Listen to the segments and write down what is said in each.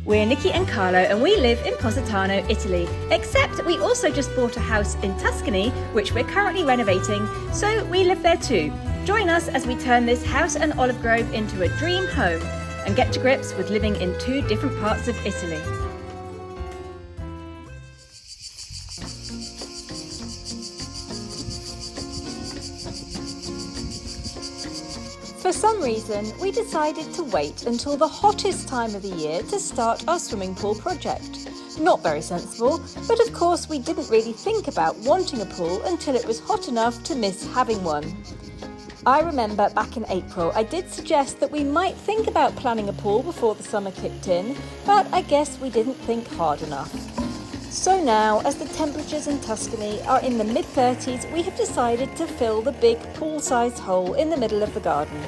We're Nicki and Carlo and we live in Positano, Italy, except we also just bought a house in Tuscany, which we're currently renovating, so we live there too. Join us as we turn this house and olive grove into a dream home and get to grips with living in two different parts of Italy. For some reason, we decided to wait until the hottest time of the year to start our swimming pool project. Not very sensible, but of course we didn't really think about wanting a pool until it was hot enough to miss having one. I remember back in April I did suggest that we might think about planning a pool before the summer kicked in, but I guess we didn't think hard enough. So now, as the temperatures in Tuscany are in the mid-30s, we have decided to fill the big pool-sized hole in the middle of the garden.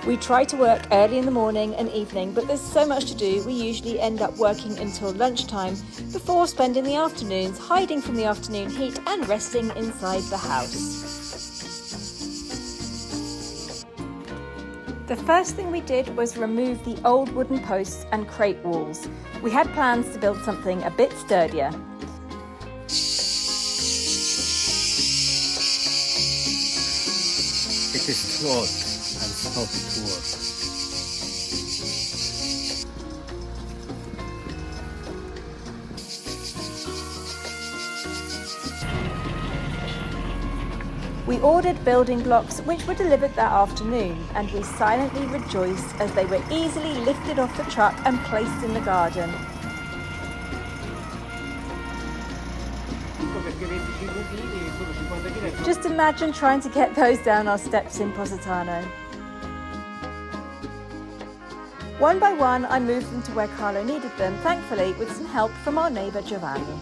We try to work early in the morning and evening, but there's so much to do we usually end up working until lunchtime before spending the afternoons hiding from the afternoon heat and resting inside the house. The first thing we did was remove the old wooden posts and crate walls. We had plans to build something a bit sturdier. It is too hot. I'll stop to work. We ordered building blocks which were delivered that afternoon, and we silently rejoiced as they were easily lifted off the truck and placed in the garden. Just imagine trying to get those down our steps in Positano. One by one, I moved them to where Carlo needed them, thankfully with some help from our neighbour Giovanni.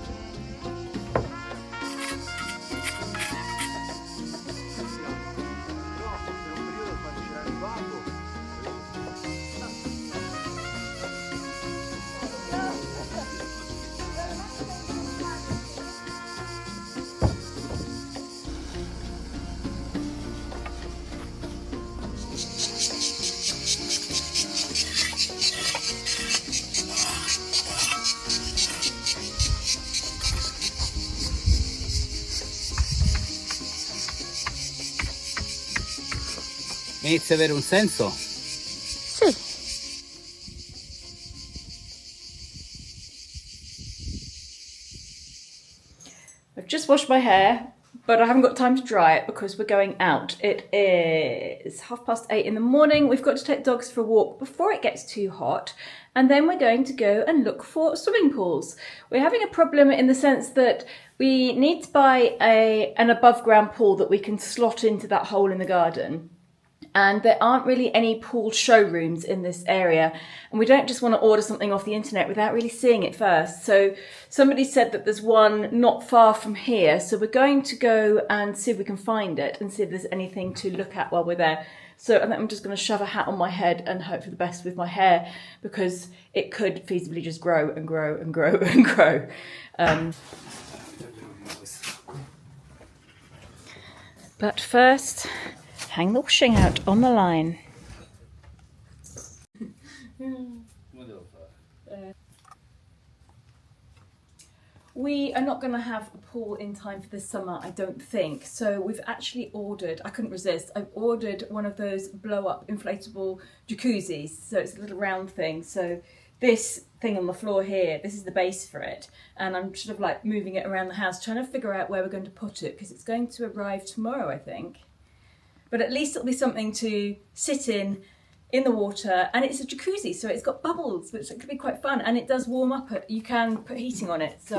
Inizia ad avere un senso? Sì. I've just washed my hair, but I haven't got time to dry it because we're going out. It is 8:30 in the morning. We've got to take dogs for a walk before it gets too hot. And then we're going to go and look for swimming pools. We're having a problem in the sense that we need to buy an above ground pool that we can slot into that hole in the garden. And there aren't really any pool showrooms in this area. And we don't just want to order something off the internet without really seeing it first. So somebody said that there's one not far from here. So we're going to go and see if we can find it and see if there's anything to look at while we're there. So I think I'm just going to shove a hat on my head and hope for the best with my hair because it could feasibly just grow and grow and grow and grow. But first, hang the washing out on the line. We are not going to have a pool in time for this summer, I don't think. So we've actually ordered, I couldn't resist, I've ordered one of those blow-up inflatable jacuzzis. So it's a little round thing. So this thing on the floor here, this is the base for it. And I'm sort of like moving it around the house, trying to figure out where we're going to put it because it's going to arrive tomorrow, I think. But at least it'll be something to sit in the water, and it's a jacuzzi, so it's got bubbles, which could be quite fun, and it does warm up. You can put heating on it, so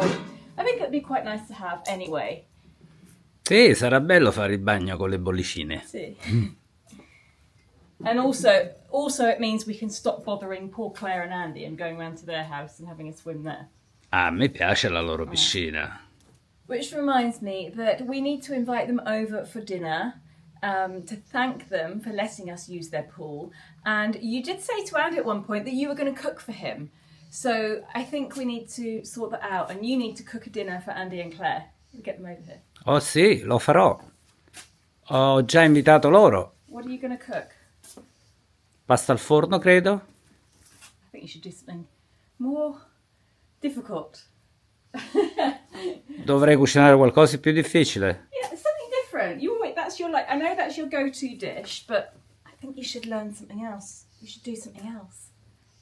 I think it'd be quite nice to have anyway. Sì, sarà bello fare il bagno con le bollicine. Sì. And also it means we can stop bothering poor Claire and Andy and going round to their house and having a swim there. A me piace la loro piscina. Which reminds me that we need to invite them over for dinner. To thank them for letting us use their pool. And you did say to Andy at one point that you were going to cook for him. So I think we need to sort that out, and you need to cook a dinner for Andy and Claire. Get them over here. Oh sì, lo farò. Ho già invitato loro. What are you going to cook? Pasta al forno, credo. I think you should do something more difficult. Dovrei cucinare qualcosa di più difficile. Yeah, something different. That's your I know that's your go-to dish, but I think you should learn something else. You should do something else.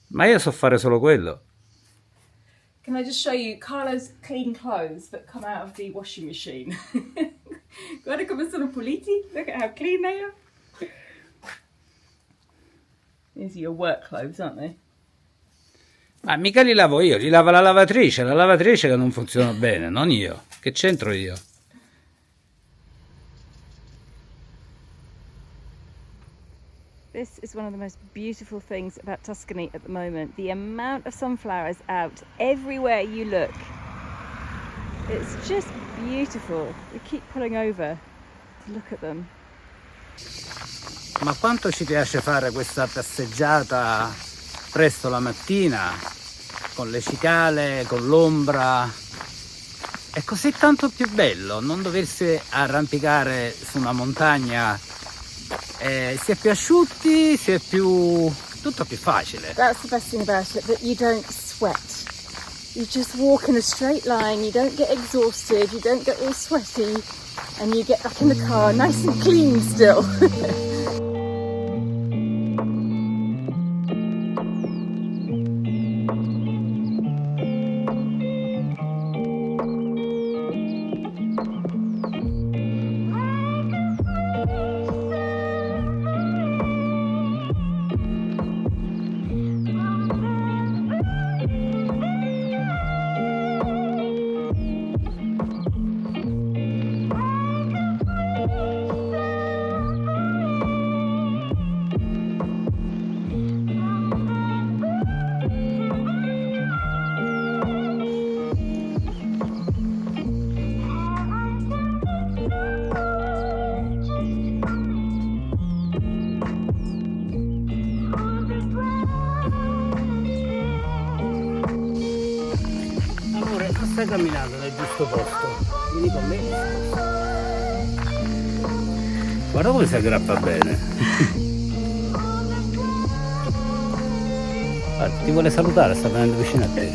Ma io so fare solo quello. Can I just show you Carlo's clean clothes that come out of the washing machine? Guarda come sono puliti. Look at how clean they are. These are your work clothes, aren't they? Ma mica li lavo io, li lava la lavatrice che non funziona bene, non io. Che c'entro io? This is one of the most beautiful things about Tuscany at the moment. The amount of sunflowers out everywhere you look. It's just beautiful. We keep pulling over to look at them. Ma quanto ci piace fare questa passeggiata presto la mattina, con le cicale, con l'ombra. È così tanto più bello non doversi arrampicare su una montagna. Si è più asciutti, tutto più facile. That's the best thing about it, that you don't sweat. You just walk in a straight line, you don't get exhausted, you don't get all sweaty, and you get back in the car nice and clean still. Stai camminando nel giusto posto, vieni con me. Guarda come si aggrappa bene. Guarda, ti vuole salutare, sta venendo vicino a te.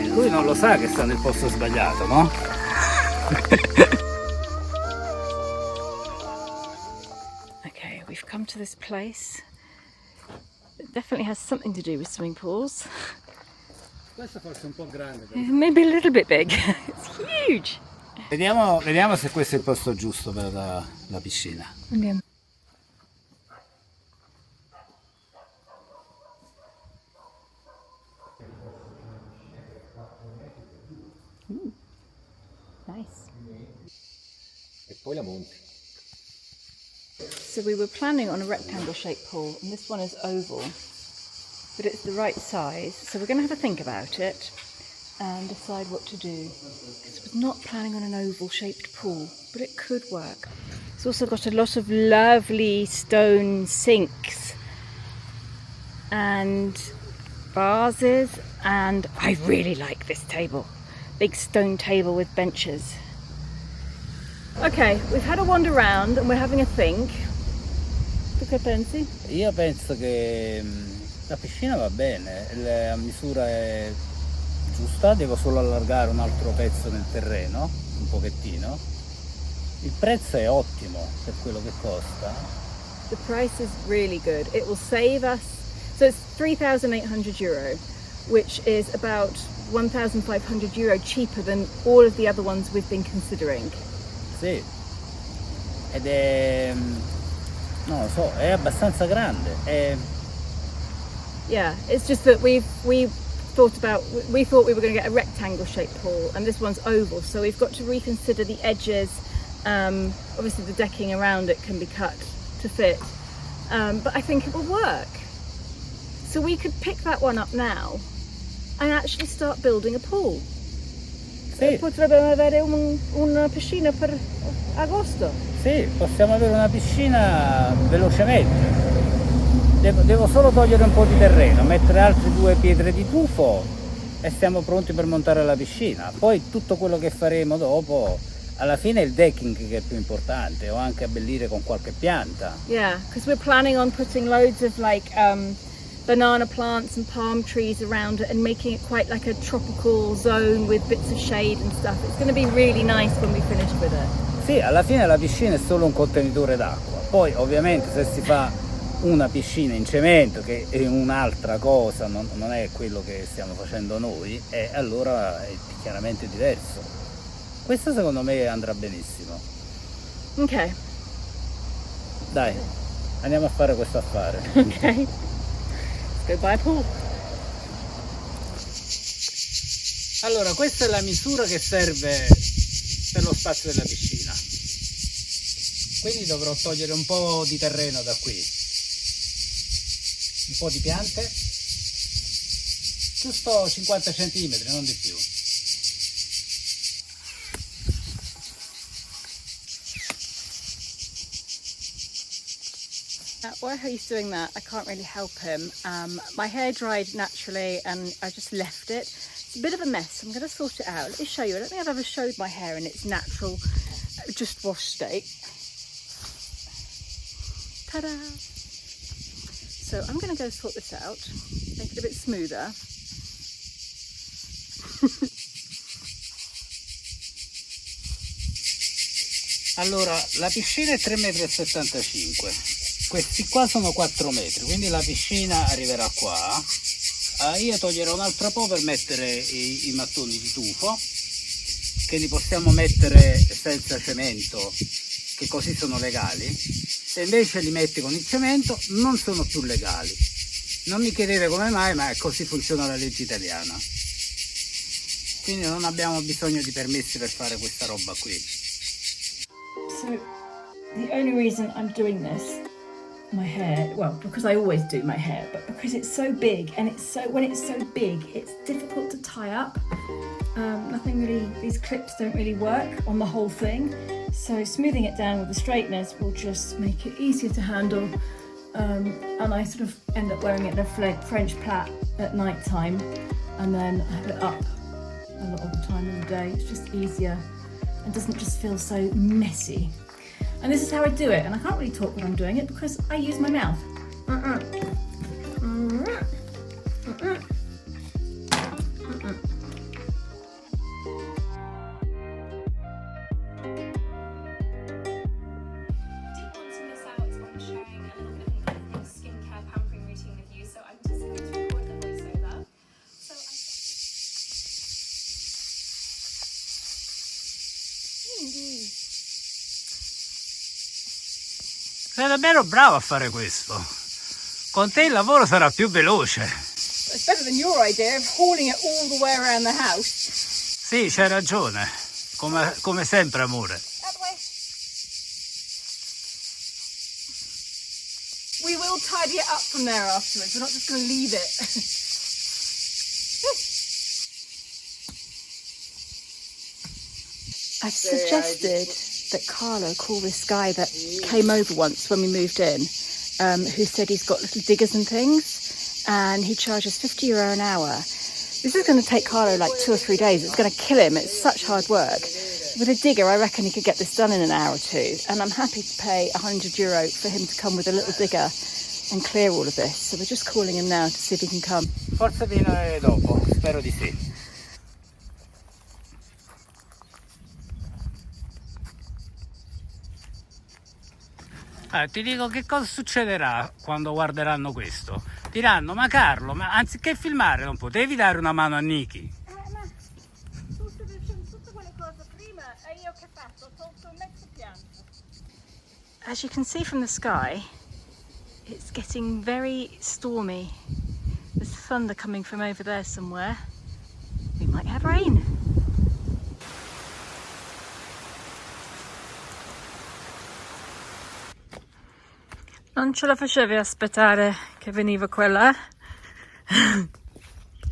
Lui non lo sa che sta nel posto sbagliato, no? Okay, we've come to this place. It definitely has something to do with swimming pools. Questo forse è un po' grande. Maybe a little bit big. It's huge. Vediamo se questo è il posto giusto per la piscina. Andiamo. Nice. E poi la monti. So we were planning on a rectangle shaped pool, and this one is oval, but it's the right size. So we're going to have a think about it and decide what to do. Because we're not planning on an oval shaped pool, but it could work. It's also got a lot of lovely stone sinks and vases, and I really like this table. Big stone table with benches. Okay, we've had a wander around and we're having a think. Tu che pensi? Io penso che la piscina va bene, la misura è giusta, devo solo allargare un altro pezzo del terreno, un pochettino. Il prezzo è ottimo per quello che costa. The price is really good. It will save us, so it's €3,800, which is about €1,500 cheaper than all of the other ones we've been considering. Sì, ed è, non lo so, è abbastanza grande. Yeah, it's just that we thought we were going to get a rectangle shaped pool, and this one's oval, so we've got to reconsider the edges. Obviously the decking around it can be cut to fit, but I think it will work. So we could pick that one up now and actually start building a pool. Sì. Potrebbe avere una piscina per agosto. Sì, possiamo avere una piscina velocemente. Devo solo togliere un po' di terreno, mettere altre 2 pietre di tufo e siamo pronti per montare la piscina. Poi tutto quello che faremo dopo alla fine è il decking che è più importante, o anche abbellire con qualche pianta. Yeah, because we're planning on putting loads of like banana plants and palm trees around it and making it quite like a tropical zone with bits of shade and stuff. It's going to be really nice when we finish with it. Sì, alla fine la piscina è solo un contenitore d'acqua, poi ovviamente se si fa una piscina in cemento, che è un'altra cosa, non è quello che stiamo facendo noi, e allora è chiaramente diverso. Questo secondo me andrà benissimo. Ok. Dai, andiamo a fare questo affare. Ok. Let's go buy a pool. Allora, questa è la misura che serve per lo spazio della piscina. Quindi dovrò togliere un po' di terreno da qui. Un po' di piante. Giusto 50 cm, non di più. While he's doing that, I can't really help him. My hair dried naturally and I just left it. It's a bit of a mess. I'm going to sort it out. Let me show you. I don't think I've ever showed my hair in its natural, just wash state. Ta-da! So I'm going to go sort this out, make it a bit smoother. Allora, la piscina è 3,75 m. Questi qua sono 4 metri, quindi la piscina arriverà qua. Io toglierò un altro po' per mettere i mattoni di tufo, che li possiamo mettere senza cemento, che così sono legali. Se invece li metti con il cemento non sono più legali. Non mi chiedete come mai, ma così funziona la legge italiana. Quindi non abbiamo bisogno di permessi per fare questa roba qui. So the only reason I'm doing this, my hair, well, because I always do my hair, but because it's so big, and when it's so big, it's difficult to tie up. Nothing really, these clips don't really work on the whole thing. So smoothing it down with the straighteners will just make it easier to handle. And I sort of end up wearing it in a French plait at night time, and then I have it up a lot of the time in the day. It's just easier and doesn't just feel so messy. And this is how I do it, and I can't really talk when I'm doing it because I use my mouth. Sei davvero bravo a fare questo. Con te il lavoro sarà più veloce. It's better than your idea of hauling it all the way around the house. Sì, c'hai ragione. Come sempre, amore. That way. We will tidy it up from there afterwards. We're not just going to leave it. I've suggested that Carlo call this guy that came over once when we moved in, who said he's got little diggers and things, and he charges €50 an hour. This is going to take Carlo like 2 or 3 days. It's going to kill him. It's such hard work. With a digger, I reckon he could get this done in an hour or two, and I'm happy to pay €100 for him to come with a little digger and clear all of this. So we're just calling him now to see if he can come. Forse viene dopo, spero di sì. Ti dico che cosa succederà quando guarderanno questo. Diranno, ma Carlo, ma anziché filmare non potevi dare una mano a Nicki? Ma tutte quelle cose prima e io che faccio? Tolto mezzo piano. As you can see from the sky, it's getting very stormy. There's thunder coming from over there somewhere. We might have rain. Non ce la facevi aspettare che veniva quella?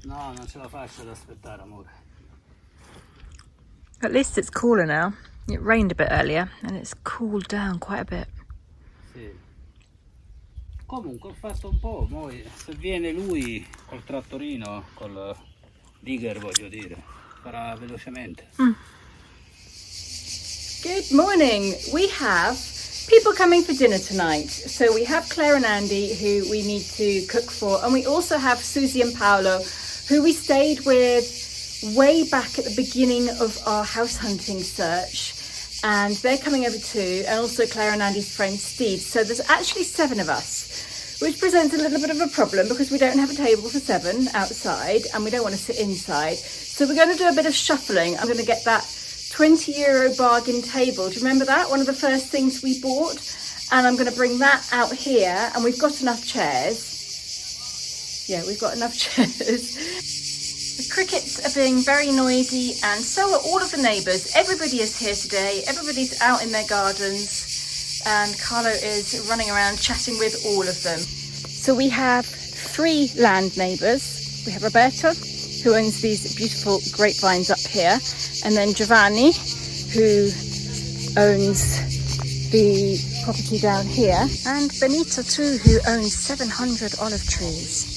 No, non ce la faccio ad aspettare, amore. At least it's cooler now. It rained a bit earlier and it's cooled down quite a bit. Sì. Comunque ho fatto un po', se viene lui col trattorino, col digger voglio dire, farà velocemente. Good morning. We have people coming for dinner tonight. So we have Claire and Andy who we need to cook for, and we also have Susie and Paolo who we stayed with way back at the beginning of our house hunting search, and they're coming over too, and also Claire and Andy's friend Steve. So there's actually 7 of us, which presents a little bit of a problem because we don't have a table for 7 outside and we don't want to sit inside. So we're going to do a bit of shuffling. I'm going to get that €20 bargain table. Do you remember that? One of the first things we bought. And I'm going to bring that out here, and we've got enough chairs. Yeah, we've got enough chairs. The crickets are being very noisy, and so are all of the neighbours. Everybody is here today. Everybody's out in their gardens, and Carlo is running around chatting with all of them. So we have 3 land neighbours. We have Roberto, who owns these beautiful grapevines up here, and then Giovanni, who owns the property down here, and Benito too, who owns 700 olive trees.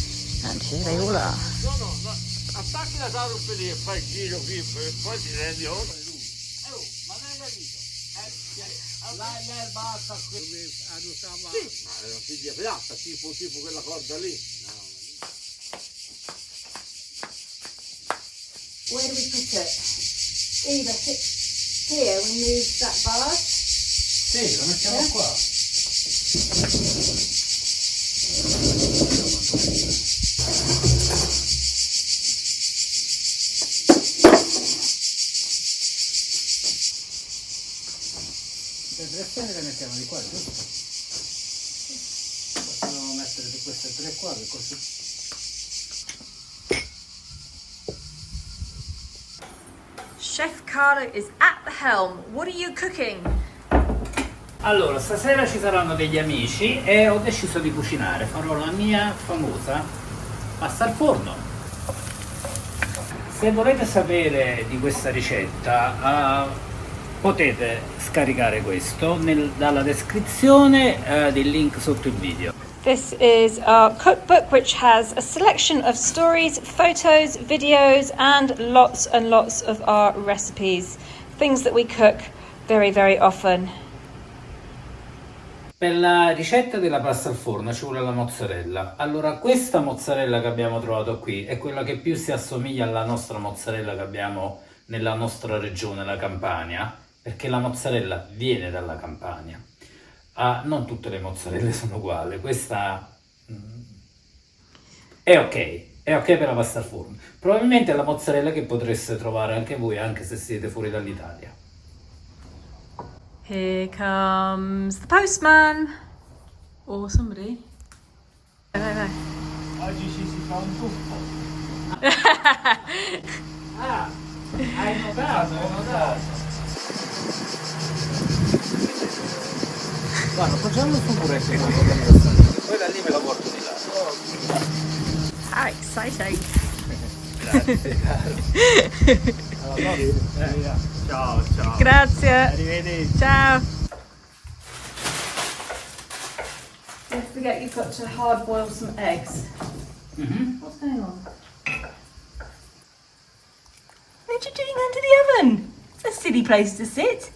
And here they all are. Attacchi la sarupe lì e fai il giro qui, poi ti rendi conto. Ma non hai capito? L'erba alta qui. Ma è una figlia piatta, tipo quella corda lì. Where do we put it? Either here, we move that barge. Sì, lo mettiamo qua. Le dressine le mettiamo di qua, giusto? Possiamo mettere queste 3 qua, che così. Chef Carlo is at the helm. What are you cooking? Allora, stasera ci saranno degli amici e ho deciso di cucinare. Farò la mia famosa pasta al forno. Se volete sapere di questa ricetta, potete scaricare questo dalla descrizione del link sotto il video. This is our cookbook, which has a selection of stories, photos, videos, and lots of our recipes. Things that we cook very, very often. Per la ricetta della pasta al forno ci vuole la mozzarella. Allora, questa mozzarella che abbiamo trovato qui è quella che più si assomiglia alla nostra mozzarella che abbiamo nella nostra regione, la Campania, perché la mozzarella viene dalla Campania. Non tutte le mozzarelle sono uguali, questa è ok per la pasta al forno. Probabilmente è la mozzarella che potreste trovare anche voi, anche se siete fuori dall'Italia. Here comes the postman. Or somebody. No. Oggi si fa un tuffo. Hai notato? Guarda, facciamo su pure qui, poi da lì me la porto di là. How exciting. Grazie, caro. Ciao. Grazie. Arrivederci. Ciao. Don't forget you've got to hard boil some eggs. What's going on? What are you doing under the oven? It's a silly place to sit.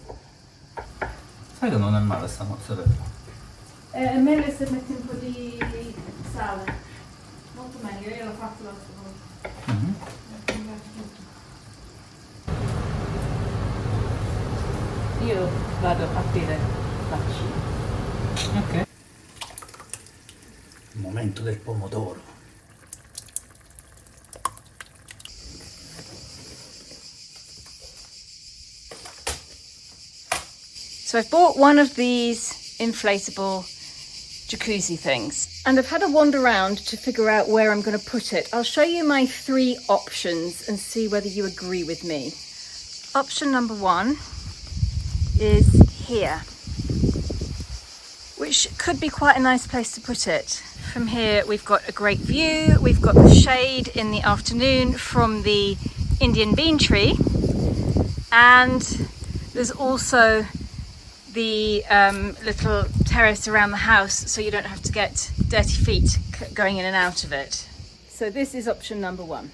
Sai che non è male sta mozzarella? È meglio se metti un po' di sale. Molto meglio, io l'ho fatto l'altra volta. Io vado a aprire bacino. Ok. Il momento del pomodoro. So I've bought one of these inflatable jacuzzi things, and I've had a wander around to figure out where I'm going to put it. I'll show you my 3 options and see whether you agree with me. Option number 1 is here, which could be quite a nice place to put it. From here we've got a great view, we've got the shade in the afternoon from the Indian bean tree, and there's also the little terrace around the house, so you don't have to get dirty feet going in and out of it. So this is option number 1.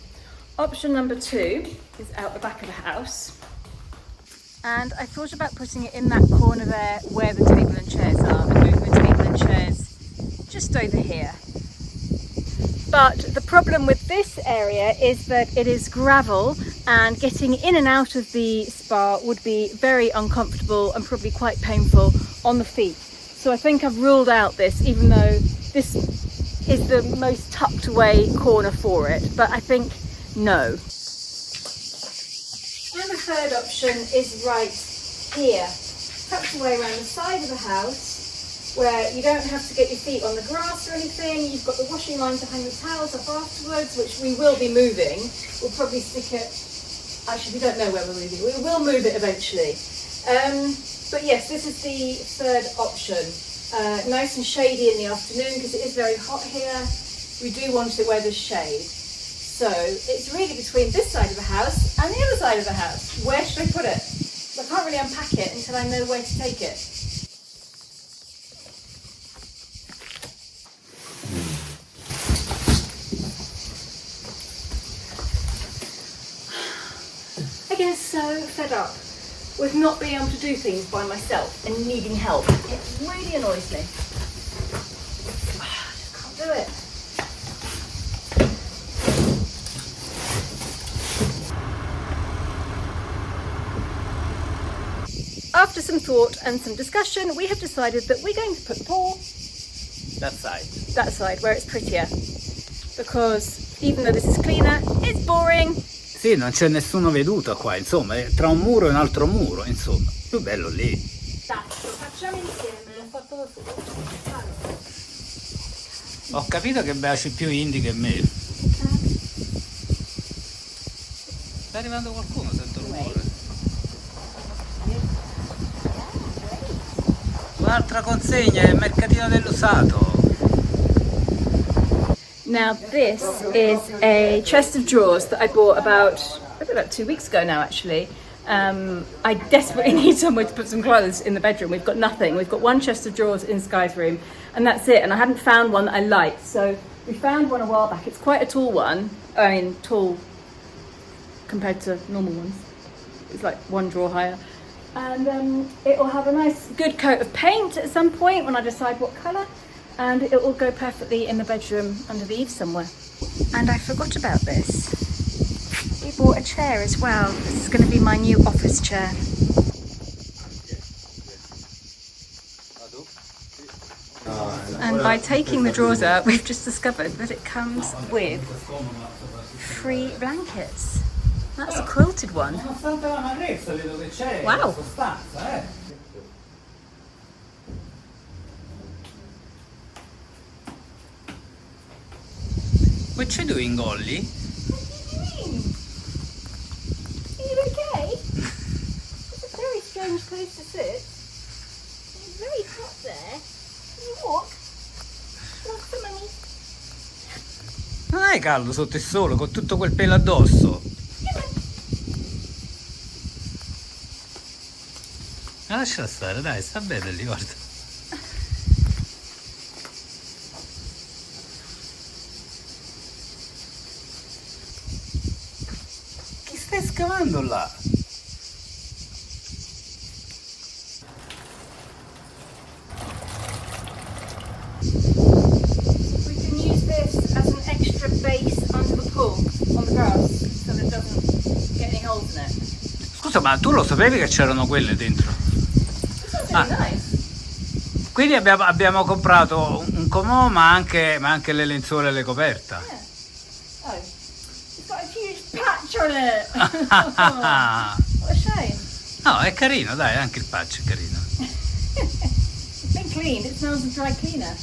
Option number 2 is out the back of the house, And I thought about putting it in that corner there where the table and chairs are, and moving the table and chairs just over here. But the problem with this area is that it is gravel, and getting in and out of the spa would be very uncomfortable and probably quite painful on the feet. So I think I've ruled out this, even though this is the most tucked away corner for it. But I think no. And the third option is right here, tucked away around the side of the house, where you don't have to get your feet on the grass or anything. You've got the washing line to hang the towels up afterwards, which we will be moving. We'll probably stick it, actually we don't know where we're moving. We will move it eventually. But yes, this is the third option. Nice and shady in the afternoon because it is very hot here. We do want it where there's shade. So it's really between this side of the house and the other side of the house. Where should I put it? I can't really unpack it until I know where to take it. I get so fed up with not being able to do things by myself and needing help. It really annoys me. I just can't do it. After some thought and some discussion, we have decided that we're going to put the pool That side. that side where it's prettier. Because even though this is cleaner, it's boring. Sì, non c'è nessuno veduto qua, insomma, è tra un muro e un altro muro, insomma, più bello lì. Dai, lo facciamo insieme, l'ho fatto da solo. Ho capito che baci più indie che me. Sta arrivando qualcuno, sento rumore. Un'altra consegna, è il mercatino dell'usato. Now this is a chest of drawers that I bought maybe about 2 weeks ago now actually. I desperately need somewhere to put some clothes in the bedroom. We've got nothing. We've got one chest of drawers in Sky's room and that's it. And I hadn't found one that I liked. So we found one a while back. It's quite a tall one. I mean, tall compared to normal ones. It's like one drawer higher. And it will have a nice good coat of paint at some point when I decide what colour. And it will go perfectly in the bedroom under the eaves somewhere. And I forgot about this. We bought a chair as well. This is going to be my new office chair. And by taking the drawers out, we've just discovered that it comes with 3 blankets. That's a quilted one. Wow. What you doing, Ollie? What are you doing? Are you okay? It's a very strange place to sit. It's very hot there. Can you walk? Walk for mummy. Non è caldo sotto il sole con tutto quel pelo addosso. Ma lasciala stare, dai, sta bene lì, guarda. Chi stai scavando là? We can use this as an extra base under the pool on the grass so that it doesn't get any holes in it. Scusa, ma tu lo sapevi che c'erano quelle dentro? This sounds really nice. Quindi abbiamo comprato un comò ma anche le lenzuola e le coperta. Yeah. Oh, it's got a huge patch on it. What a shame. No, è carino, dai, anche il patch è carino. It's been cleaned. It smells of dry cleaner.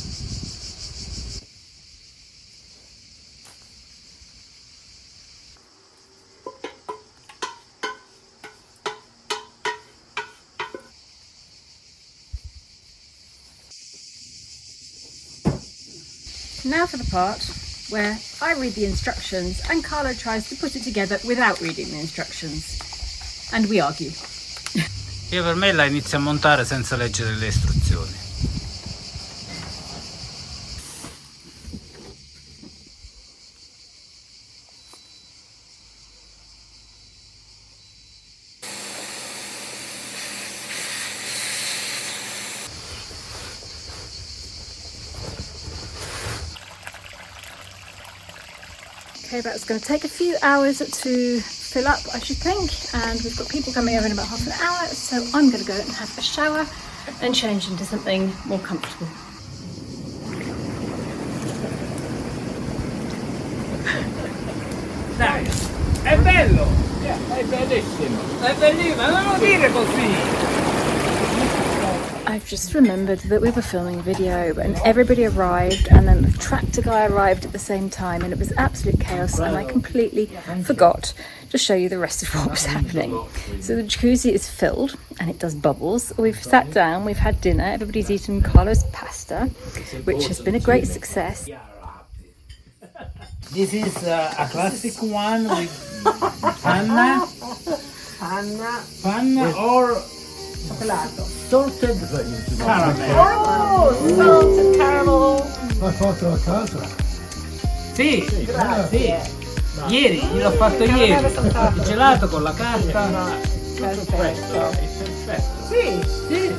Now for the part where I read the instructions and Carlo tries to put it together without reading the instructions. And we argue. Io per me la inizio a montare senza leggere le istruzioni. Okay, that's going to take a few hours to fill up, I should think, and we've got people coming over in about half an hour, so I'm going to go and have a shower and change into something more comfortable. Dai, è bello! È bellissimo! È bellissimo, ma non lo dire così! I've just remembered that we were filming a video and everybody arrived, and then the tractor guy arrived at the same time, and it was absolute chaos, and I completely forgot to show you the rest of what was happening. So the jacuzzi is filled and it does bubbles. We've sat down, we've had dinner, everybody's eaten Carlo's pasta, which has been a great success. This is a classic one with panna or salted caramel. Oh, salted caramel! L'hai fatto a casa? Sì, sì. Ieri, gliel'ho fatto ieri. Il gelato con la carta. Perfetto. Perfetto. Sì. Sì.